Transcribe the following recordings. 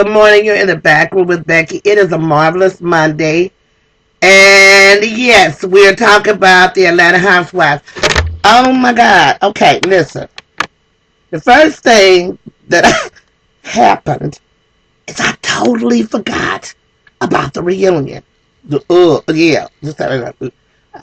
Good morning. You're in the Backroom with Becky. It is a marvelous Monday. And yes, we're talking about the Atlanta Housewives. Oh my God. Okay, listen. The first thing that happened is I totally forgot about the reunion. Yeah. Just a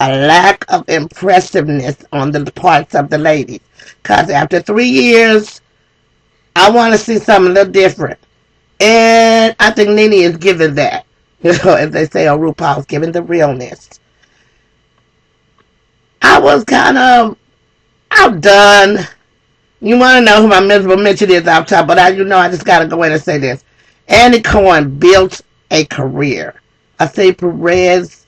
lack of impressiveness on the parts of the ladies. Because after 3 years, I want to see something a little different. And I think Nene is giving that. As they say on RuPaul's giving the realness. I was kind of outdone. You want to know who my miserable mention is off top, but I just got to go in and say this. Andy Cohen built a career. I say Perez,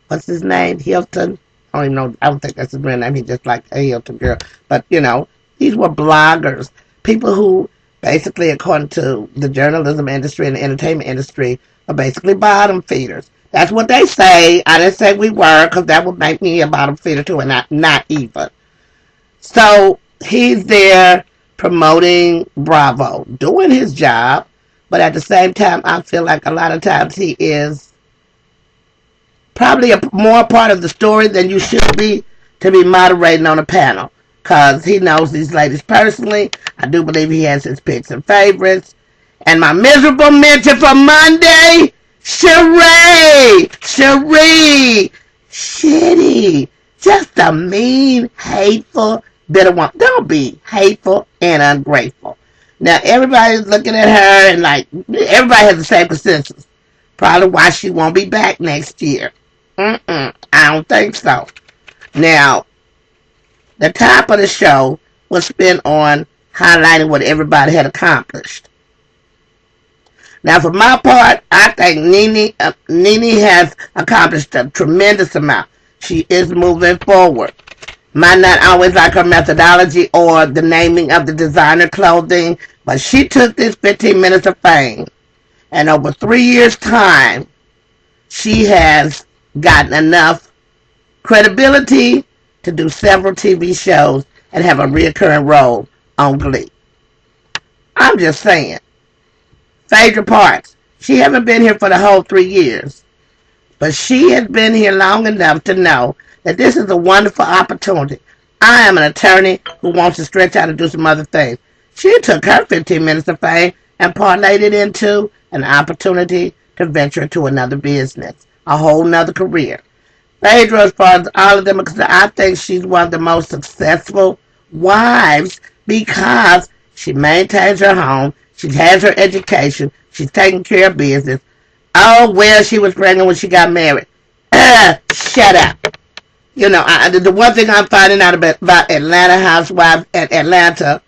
what's his name? Hilton? I don't even know. I don't think that's his real name. He's just like a Hilton girl. But, these were bloggers. People who basically, according to the journalism industry and the entertainment industry, are basically bottom feeders. That's what they say. I didn't say we were, because that would make me a bottom feeder too, and not even. So he's there promoting Bravo, doing his job, but at the same time, I feel like a lot of times he is probably a more part of the story than you should be to be moderating on a panel, because he knows these ladies personally. I do believe he has his picks and favorites. And my miserable mention for Monday, Sheree, shitty, just a mean, hateful, bitter one. Don't be hateful and ungrateful. Now everybody's looking at her and like everybody has the same consensus. Probably why she won't be back next year. I don't think so. Now, the top of the show was spent on highlighting what everybody had accomplished. Now, for my part, I think Nene has accomplished a tremendous amount. She is moving forward. Might not always like her methodology or the naming of the designer clothing, but she took this 15 minutes of fame, and over 3 years' time, she has gotten enough credibility to do several TV shows and have a recurring role on Glee. I'm just saying. Phaedra Parks. She haven't been here for the whole 3 years, but she has been here long enough to know that this is a wonderful opportunity. I am an attorney who wants to stretch out and do some other things. She took her 15 minutes of fame and parlayed it into an opportunity to venture into another business, a whole nother career. Phaedra, as far as all of them, because I think she's one of the most successful wives because she maintains her home, she has her education, she's taking care of business. Oh, well, she was pregnant when she got married. Shut up. The one thing I'm finding out about Atlanta Housewives at Atlanta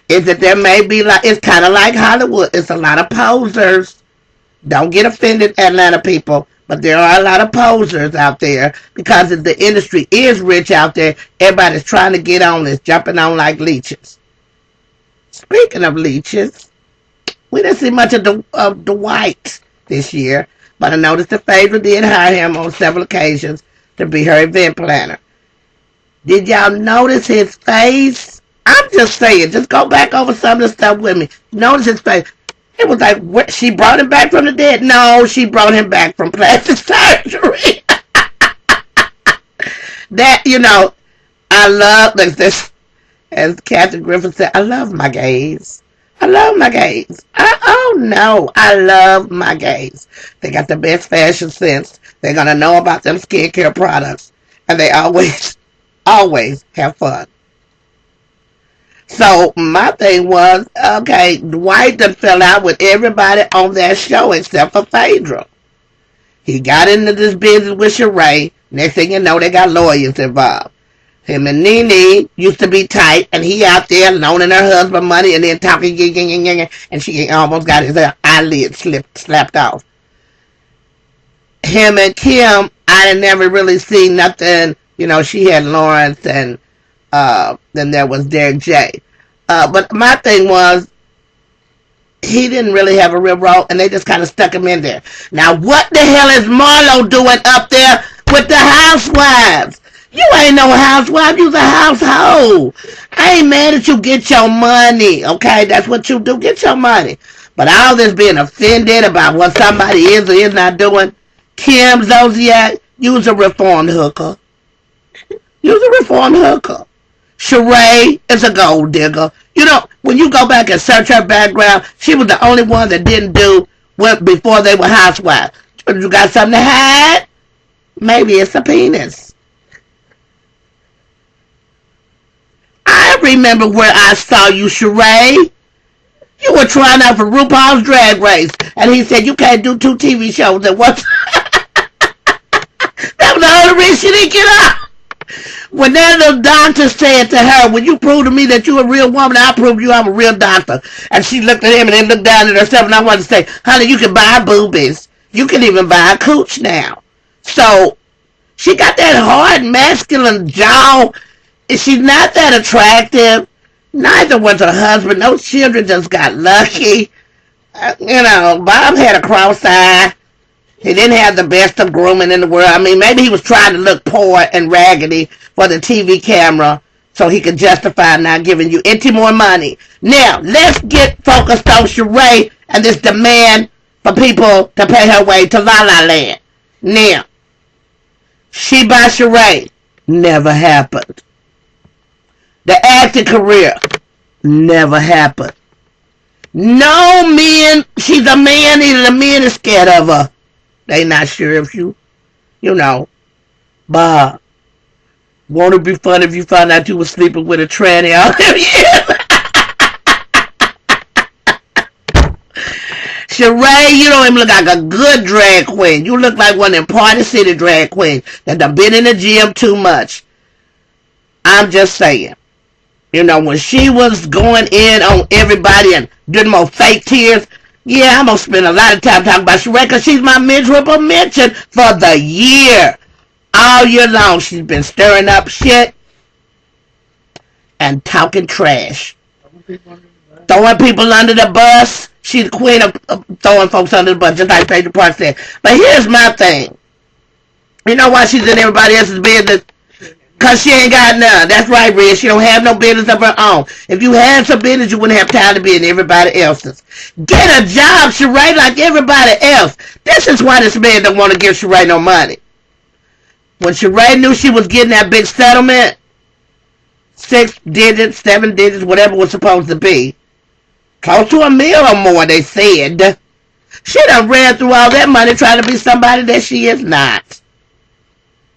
is that there may be it's kind of like Hollywood. It's a lot of posers. Don't get offended, Atlanta people, but there are a lot of posers out there because if the industry is rich out there, everybody's trying to get on this, jumping on like leeches. Speaking of leeches, we didn't see much of Dwight this year, but I noticed that Phaedra did hire him on several occasions to be her event planner. Did y'all notice his face? I'm just saying, just go back over some of the stuff with me. Notice his face. It was like, what, she brought him back from the dead? No, she brought him back from plastic surgery. That, I love, like this, as Kathy Griffin said, I love my gays. I love my gays. I love my gays. They got the best fashion sense. They're going to know about them skincare products. And they always have fun. So my thing was, okay, Dwight done fell out with everybody on that show except for Phaedra. He got into this business with Sheree. Next thing you know, they got lawyers involved. Him and Nene used to be tight, and he out there loaning her husband money and then talking, and she almost got his eyelid slapped off. Him and Kim, I never really seen nothing. She had Lawrence, and then there was Derek J. But my thing was, he didn't really have a real role, and they just kind of stuck him in there. Now, what the hell is Marlo doing up there with the Housewives? You ain't no housewife. You's a household. I ain't mad at you. Get your money. Okay? That's what you do. Get your money. But all this being offended about what somebody is or is not doing, Kim Zolciak, you's a reformed hooker. You's a reformed hooker. Sheree is a gold digger. You know, when you go back and search her background, she was the only one that didn't do what before they were housewives. You got something to hide? Maybe it's a penis. I remember where I saw you, Sheree. You were trying out for RuPaul's Drag Race, and he said you can't do 2 TV shows at once. That was the only reason she didn't get up. When that little doctor said to her, when you prove to me that you're a real woman, I'll prove you I'm a real doctor. And she looked at him and then looked down at herself, and I wanted to say, honey, you can buy boobies. You can even buy a cooch now. So, she got that hard, masculine jaw. She's not that attractive. Neither was her husband. Those children just got lucky. You know, Bob had a cross eye. He didn't have the best of grooming in the world. I mean, maybe he was trying to look poor and raggedy for the TV camera so he could justify not giving you any more money. Now, let's get focused on Sheree and this demand for people to pay her way to La La Land. Now, She by Sheree never happened. The acting career never happened. No men, she's a man, either the men is scared of her. They not sure if you know, Bob, won't it be fun if you found out you were sleeping with a tranny all them years? Sheree, you don't even look like a good drag queen. You look like one of them Party City drag queens that done been in the gym too much. I'm just saying. You know, when she was going in on everybody and doing more fake tears, yeah, I'm going to spend a lot of time talking about Sheree because she's my miserable mention for the year. All year long, she's been stirring up shit and talking trash. Throwing people under the bus. She's the queen of throwing folks under the bus, just like Paige Park said. But here's my thing. You know why she's in everybody else's business? Because she ain't got none. That's right, Red. She don't have no business of her own. If you had some business, you wouldn't have time to be in everybody else's. Get a job, Sheree, like everybody else. This is why this man don't want to give Sheree no money. When Sheree knew she was getting that big settlement, 6 digits, 7 digits, whatever it was supposed to be, close to $1 million or more, they said, she done ran through all that money trying to be somebody that she is not.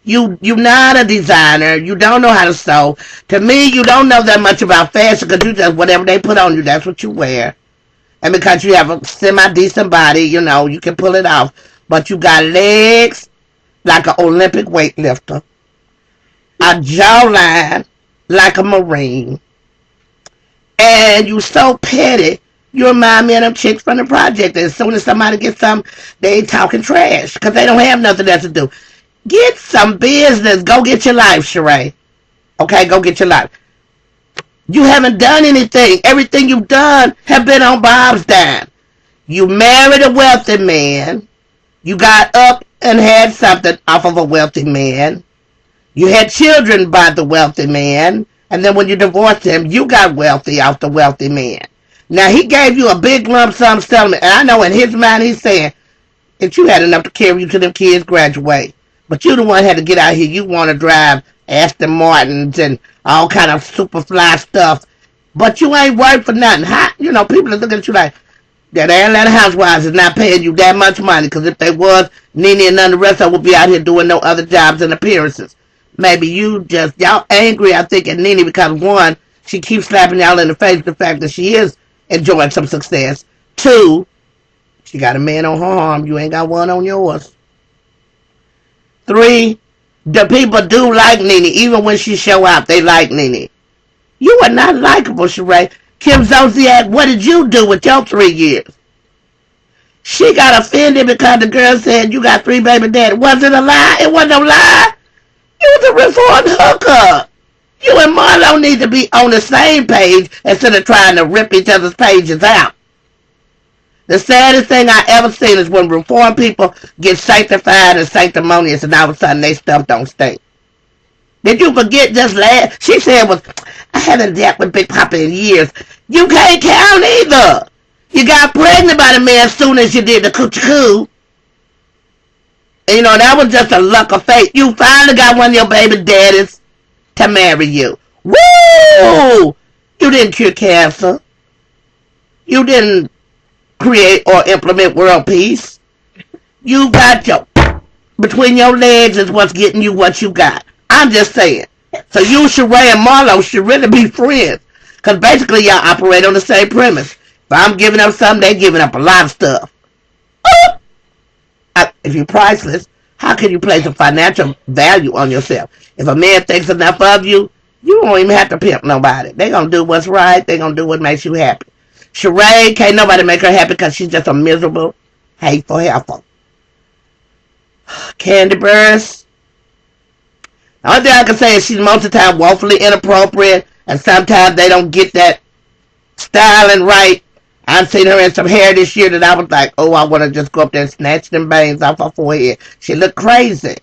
You're not a designer. You don't know how to sew. To me, you don't know that much about fashion because you just, whatever they put on you, that's what you wear. And because you have a semi-decent body, you know, you can pull it off. But you got legs like an Olympic weightlifter. A jawline like a Marine. And you so petty, you remind me of them chicks from the project. As soon as somebody gets something, they ain't talking trash because they don't have nothing else to do. Get some business. Go get your life, Sheree. Okay, go get your life. You haven't done anything. Everything you've done have been on Bob's dime. You married a wealthy man. You got up and had something off of a wealthy man. You had children by the wealthy man. And then when you divorced him, you got wealthy off the wealthy man. Now, he gave you a big lump sum settlement. And I know in his mind he's saying that you had enough to carry you till them kids graduate. But you the one had to get out here. You want to drive Aston Martins and all kind of super fly stuff. But you ain't worked for nothing. How, you know, people are looking at you like, that Atlanta Housewives is not paying you that much money. Because if they was, Nene and none of the rest of them would be out here doing no other jobs and appearances. Maybe you just, y'all angry, I think, at Nene because, one, she keeps slapping y'all in the face with the fact that she is enjoying some success. 2, she got a man on her arm. You ain't got one on yours. 3, the people do like Nene. Even when she show up, they like Nene. You are not likable, Sheree. Kim Zolciak, what did you do with your 3 years? She got offended because the girl said you got 3 baby daddies. Was it a lie? It wasn't a lie. You was a reformed hooker. You and Marlo need to be on the same page instead of trying to rip each other's pages out. The saddest thing I ever seen is when reformed people get sanctified and sanctimonious and all of a sudden they stuff don't stink. Did you forget just last? She said was, I haven't dealt with Big Papa in years. You can't count either. You got pregnant by the man as soon as you did the coochie coo. And you know, that was just a luck of fate. You finally got one of your baby daddies to marry you. Woo! You didn't cure cancer. You didn't create or implement world peace. You got your between your legs is what's getting you what you got. I'm just saying. So you, Sheree, and Marlo should really be friends. Because basically y'all operate on the same premise. If I'm giving up something, they're giving up a lot of stuff. If you're priceless, how can you place a financial value on yourself? If a man thinks enough of you, you won't even have to pimp nobody. They're going to do what's right. They're going to do what makes you happy. Sheree, can't nobody make her happy because she's just a miserable, hateful heifer. Candy Burst. The only thing I can say is she's most of the time woefully inappropriate, and sometimes they don't get that styling right. I've seen her in some hair this year that I was like, oh, I want to just go up there and snatch them bangs off her forehead. She looked crazy.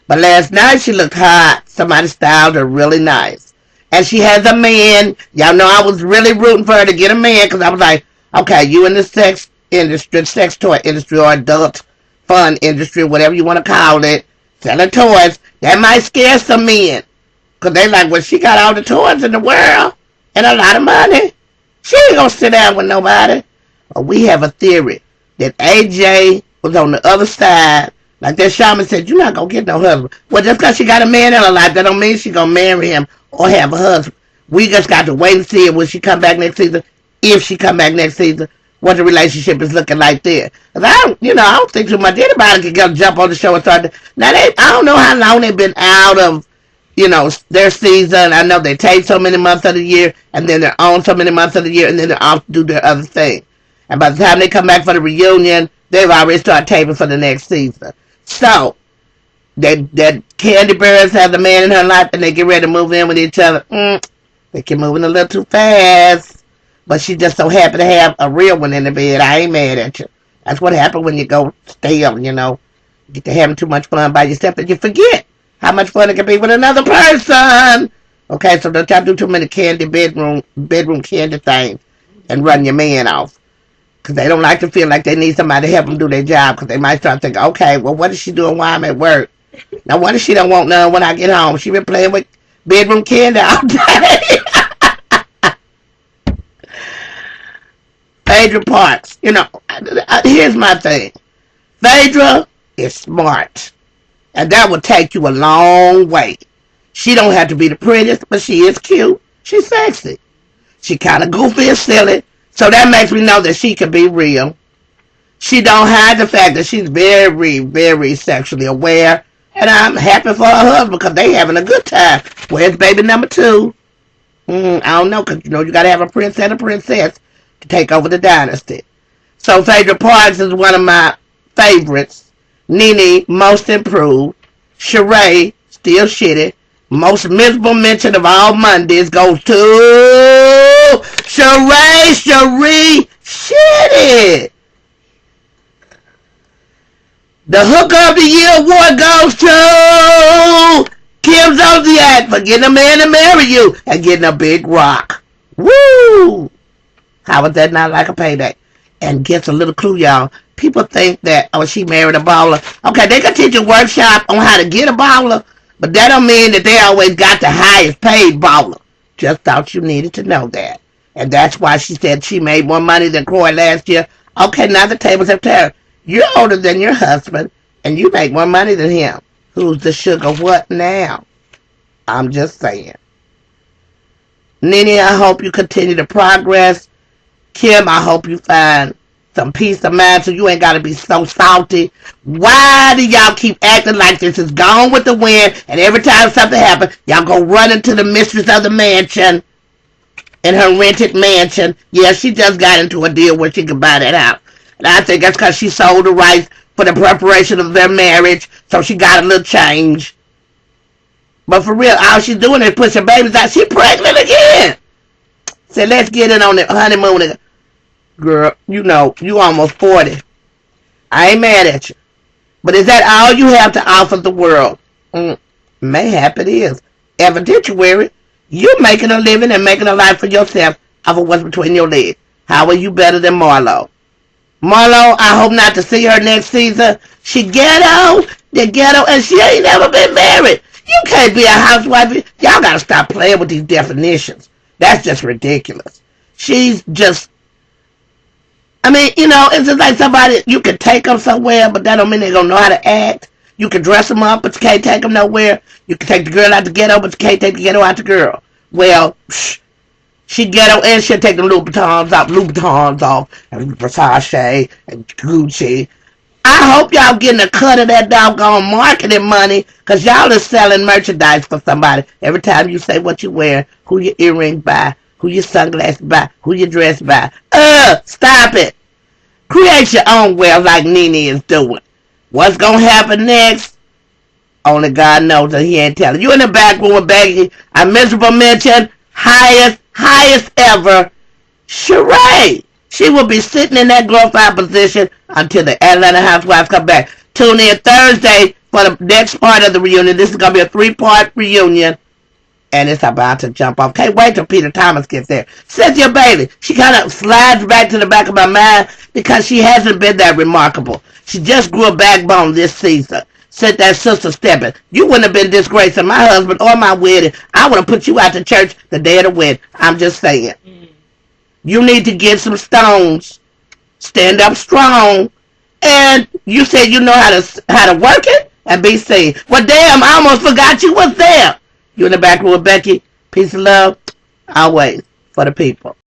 But last night she looked hot. Somebody styled her really nice. And she has a man. Y'all know I was really rooting for her to get a man because I was like, okay, you in the sex industry, sex toy industry, or adult fun industry, whatever you want to call it, selling toys, that might scare some men. Because they like, well, she got all the toys in the world and a lot of money. She ain't gonna sit down with nobody. But we have a theory that AJ was on the other side. Like that shaman said, you're not gonna get no husband. Well, just because she got a man in her life, that don't mean she gonna marry him or have a husband. We just got to wait and see when she come back next season. If she come back next season, what the relationship is looking like there. Cause I don't think too much anybody can go jump on the show and start. Now I don't know how long they've been out of their season. I know they take so many months of the year, and then they're on so many months of the year, and then they're off to do their other thing. And by the time they come back for the reunion, they've already started taping for the next season. So, that Candy Burns has a man in her life, and they get ready to move in with each other. They keep moving a little too fast. But she's just so happy to have a real one in the bed. I ain't mad at you. That's what happens when you go stale, You get to having too much fun by yourself, and you forget how much fun it can be with another person. Okay, so don't y'all do too many bedroom candy things and run your man off. Because they don't like to feel like they need somebody to help them do their job. Because they might start thinking, okay, well, what is she doing while I'm at work? Now, what if she don't want none when I get home? She been playing with bedroom candy all day. Phaedra Parks. Here's my thing. Phaedra is smart. And that will take you a long way. She don't have to be the prettiest, but she is cute. She's sexy. She kind of goofy and silly. So that makes me know that she can be real. She don't hide the fact that she's very, very sexually aware. And I'm happy for her husband because they having a good time. Where's baby number 2? I don't know, because you got to have a prince and a princess to take over the dynasty. So Phaedra Parks is one of my favorites. Nene, most improved. Sheree, still shitty. Most miserable mention of all Mondays goes to Sheree, shitty. The Hooker of the Year award goes to Kim Zolciak for getting a man to marry you and getting a big rock. Woo! How was that not like a payday? And gets a little clue, y'all. People think that, she married a baller. Okay, they can teach a workshop on how to get a baller, but that don't mean that they always got the highest paid baller. Just thought you needed to know that. And that's why she said she made more money than Corey last year. Okay, now the tables have turned. You're older than your husband, and you make more money than him. Who's the sugar what now? I'm just saying. Nene, I hope you continue to progress. Kim, I hope you find some peace of mind so you ain't got to be so salty. Why do y'all keep acting like this is Gone with the Wind, and every time something happens, y'all go running to the mistress of the mansion in her rented mansion? Yeah, she just got into a deal where she could buy that house. And I think that's because she sold the rights for the preparation of their marriage, so she got a little change. But for real, all she's doing is pushing babies out. She's pregnant again. Said, let's get in on the honeymoon. Girl, you almost 40. I ain't mad at you. But is that all you have to offer the world? Mayhap it is. evidentiary. You're making a living and making a life for yourself off of what's between your legs. How are you better than Marlo? Marlo, I hope not to see her next season. She ghetto, the ghetto, and she ain't never been married. You can't be a housewife. Y'all gotta stop playing with these definitions. That's just ridiculous. She's just, I mean, it's just like somebody, you can take them somewhere, but that don't mean they gonna know how to act. You can dress them up, but you can't take them nowhere. You can take the girl out the ghetto, but you can't take the ghetto out the girl. Well, she ghetto and she'll take the Louboutins off, and Versace and Gucci. I hope y'all getting a cut of that doggone marketing money, because y'all is selling merchandise for somebody. Every time you say what you wear, who your earrings by, who your sunglasses by, who your dress by. Stop it. Create your own wealth like Nene is doing. What's gonna happen next? Only God knows, and he ain't telling. You in the back room with Becky. A miserable mention. Highest ever. Sheree. She will be sitting in that glorified position until the Atlanta Housewives come back. Tune in Thursday for the next part of the reunion. This is going to be a 3-part reunion, and it's about to jump off. Can't wait till Peter Thomas gets there. Cynthia Bailey, she kind of slides back to the back of my mind because she hasn't been that remarkable. She just grew a backbone this season. Said that sister stepping. You wouldn't have been disgracing my husband or my wedding. I would have put you out to church the day of the wedding. I'm just saying. You need to get some stones. Stand up strong. And you said you know how to work it and be seen. Well, damn, I almost forgot you was there. You in the back room with Becky. Peace and love. Always for the people.